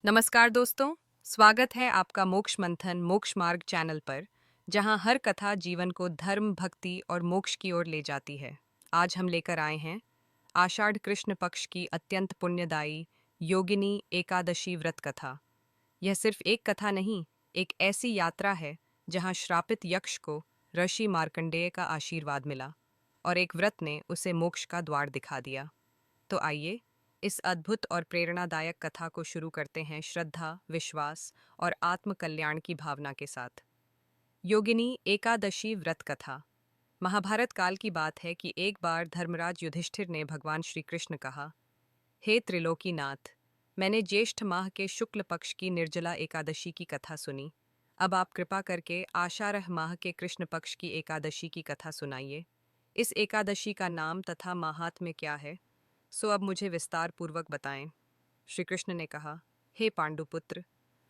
नमस्कार दोस्तों, स्वागत है आपका मोक्ष मंथन मोक्ष मार्ग चैनल पर, जहां हर कथा जीवन को धर्म, भक्ति और मोक्ष की ओर ले जाती है। आज हम लेकर आए हैं आषाढ़ कृष्ण पक्ष की अत्यंत पुण्यदायी योगिनी एकादशी व्रत कथा। यह सिर्फ एक कथा नहीं, एक ऐसी यात्रा है जहां श्रापित यक्ष को ऋषि मार्कंडेय का आशीर्वाद मिला और एक व्रत ने उसे मोक्ष का द्वार दिखा दिया। तो आइए इस अद्भुत और प्रेरणादायक कथा को शुरू करते हैं श्रद्धा, विश्वास और आत्म कल्याण की भावना के साथ। योगिनी एकादशी व्रत कथा। महाभारत काल की बात है कि एक बार धर्मराज युधिष्ठिर ने भगवान श्री कृष्ण कहा, हे त्रिलोकीनाथ, मैंने ज्येष्ठ माह के शुक्ल पक्ष की निर्जला एकादशी की कथा सुनी। अब आप कृपा करके आषाढ़ माह के कृष्ण पक्ष की एकादशी की कथा सुनाइए। इस एकादशी का नाम तथा माहात्म्य क्या है, सो अब मुझे विस्तार पूर्वक बताएं। श्री कृष्ण ने कहा, हे पांडुपुत्र,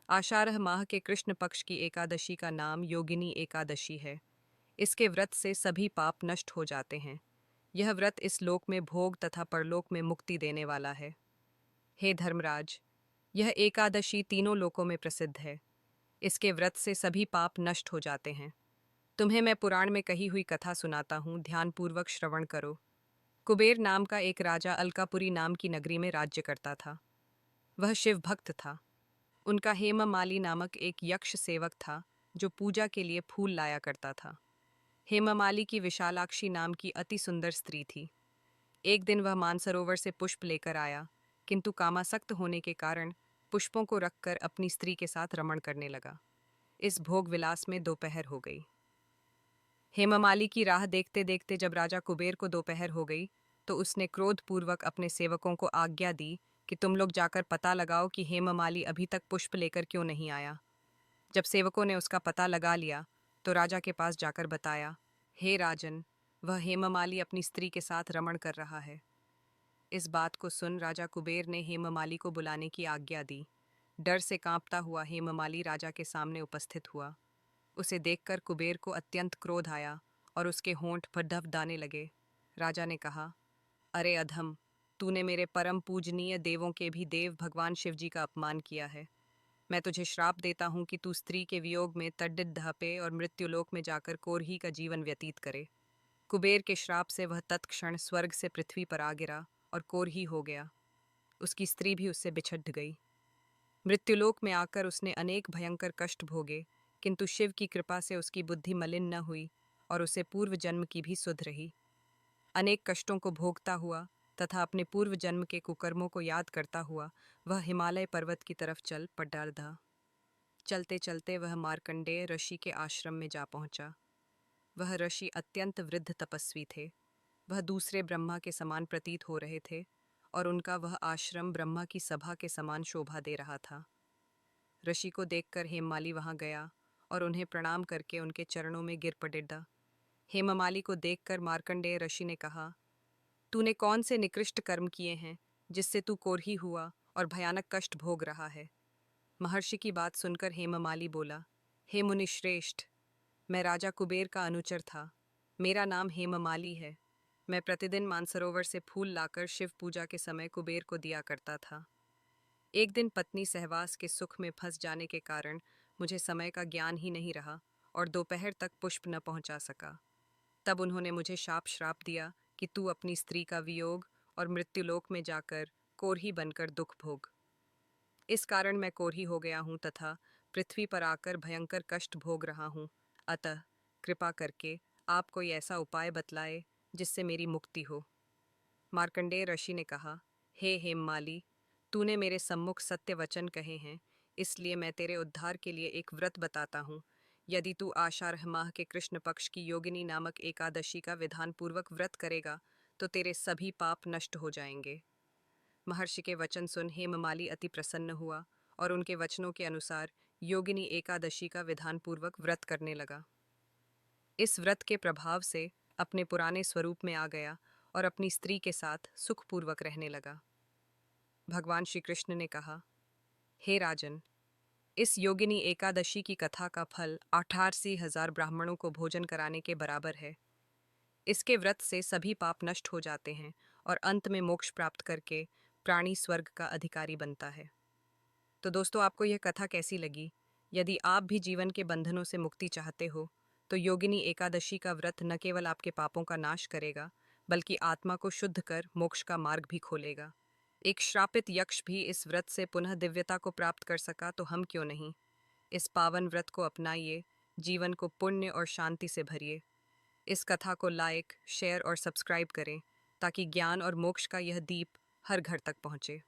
आषाढ़ माह के कृष्ण पक्ष की एकादशी का नाम योगिनी एकादशी है। इसके व्रत से सभी पाप नष्ट हो जाते हैं। यह व्रत इस लोक में भोग तथा परलोक में मुक्ति देने वाला है। हे धर्मराज, यह एकादशी तीनों लोकों में प्रसिद्ध है। इसके व्रत से सभी पाप नष्ट हो जाते हैं। तुम्हें मैं पुराण में कही हुई कथा सुनाता हूँ, ध्यानपूर्वक श्रवण करो। कुबेर नाम का एक राजा अलकापुरी नाम की नगरी में राज्य करता था। वह शिव भक्त था। उनका हेममाली नामक एक यक्ष सेवक था जो पूजा के लिए फूल लाया करता था। हेममाली की विशालाक्षी नाम की अति सुंदर स्त्री थी। एक दिन वह मानसरोवर से पुष्प लेकर आया, किंतु कामासक्त होने के कारण पुष्पों को रखकर अपनी स्त्री के साथ रमण करने लगा। इस भोग विलास में दोपहर हो गई। हेममाली की राह देखते देखते जब राजा कुबेर को दोपहर हो गई, तो उसने क्रोधपूर्वक अपने सेवकों को आज्ञा दी कि तुम लोग जाकर पता लगाओ कि हेममाली अभी तक पुष्प लेकर क्यों नहीं आया। जब सेवकों ने उसका पता लगा लिया, तो राजा के पास जाकर बताया, हे राजन, वह हेममाली अपनी स्त्री के साथ रमण कर रहा है। इस बात को सुन राजा कुबेर ने हेममाली को बुलाने की आज्ञा दी। डर से कांपता हुआ हेममाली राजा के सामने उपस्थित हुआ। उसे देखकर कुबेर को अत्यंत क्रोध आया और उसके होंठ फडफडाने लगे। राजा ने कहा, अरे अधम, तूने मेरे परम पूजनीय देवों के भी देव भगवान शिवजी का अपमान किया है। मैं तुझे श्राप देता हूँ कि तू स्त्री के वियोग में तड्डित ढापे और मृत्युलोक में जाकर कोरही का जीवन व्यतीत करे। कुबेर के श्राप से वह तत्क्षण स्वर्ग से पृथ्वी पर आ गिरा और कोरही हो गया। उसकी स्त्री भी उससे बिछड़ गई। मृत्युलोक में आकर उसने अनेक भयंकर कष्ट भोगे, किंतु शिव की कृपा से उसकी बुद्धि मलिन न हुई और उसे पूर्व जन्म की भी सुध रही। अनेक कष्टों को भोगता हुआ तथा अपने पूर्व जन्म के कुकर्मों को याद करता हुआ वह हिमालय पर्वत की तरफ चल पड़ा। चलते चलते वह मार्कंडेय ऋषि के आश्रम में जा पहुंचा। वह ऋषि अत्यंत वृद्ध तपस्वी थे। वह दूसरे ब्रह्मा के समान प्रतीत हो रहे थे और उनका वह आश्रम ब्रह्मा की सभा के समान शोभा दे रहा था। ऋषि को देखकर हेममाली वहां गया और उन्हें प्रणाम करके उनके चरणों में गिर पड़ा। हेममाली को देखकर मार्कंडेय ऋषि ने कहा, तूने कौन से निकृष्ट कर्म किए हैं जिससे तू कोरही हुआ और भयानक कष्ट भोग रहा है। महर्षि की बात सुनकर हेममाली बोला, हे मुनि श्रेष्ठ, मैं राजा कुबेर का अनुचर था। मेरा नाम हेममाली है। मैं प्रतिदिन मानसरोवर से फूल लाकर शिव पूजा के समय कुबेर को दिया करता था। एक दिन पत्नी सहवास के सुख में फंस जाने के कारण मुझे समय का ज्ञान ही नहीं रहा और दोपहर तक पुष्प न पहुंचा सका। तब उन्होंने मुझे शाप श्राप दिया कि तू अपनी स्त्री का वियोग और मृत्युलोक में जाकर कोरही बनकर दुख भोग। इस कारण मैं कोरही हो गया हूँ तथा पृथ्वी पर आकर भयंकर कष्ट भोग रहा हूँ। अतः कृपा करके आप कोई ऐसा उपाय बतलाए जिससे मेरी मुक्ति हो। मार्कंडेय ऋषि ने कहा, हे हेममाली, तूने मेरे सम्मुख सत्य वचन कहे हैं, इसलिए मैं तेरे उद्धार के लिए एक व्रत बताता हूँ। यदि तू आषाढ़ माह के कृष्ण पक्ष की योगिनी नामक एकादशी का विधान पूर्वक व्रत करेगा तो तेरे सभी पाप नष्ट हो जाएंगे। महर्षि के वचन सुन हेममाली अति प्रसन्न हुआ और उनके वचनों के अनुसार योगिनी एकादशी का विधान पूर्वक व्रत करने लगा। इस व्रत के प्रभाव से अपने पुराने स्वरूप में आ गया और अपनी स्त्री के साथ सुखपूर्वक रहने लगा। भगवान श्री कृष्ण ने कहा, हे राजन, इस योगिनी एकादशी की कथा का फल 88,000 ब्राह्मणों को भोजन कराने के बराबर है। इसके व्रत से सभी पाप नष्ट हो जाते हैं और अंत में मोक्ष प्राप्त करके प्राणी स्वर्ग का अधिकारी बनता है। तो दोस्तों, आपको यह कथा कैसी लगी? यदि आप भी जीवन के बंधनों से मुक्ति चाहते हो, तो योगिनी एकादशी का व्रत न केवल आपके पापों का नाश करेगा, बल्कि आत्मा को शुद्ध कर मोक्ष का मार्ग भी खोलेगा। एक श्रापित यक्ष भी इस व्रत से पुनः दिव्यता को प्राप्त कर सका, तो हम क्यों नहीं? इस पावन व्रत को अपनाइए, जीवन को पुण्य और शांति से भरिए। इस कथा को लाइक, शेयर और सब्सक्राइब करें, ताकि ज्ञान और मोक्ष का यह दीप हर घर तक पहुंचे।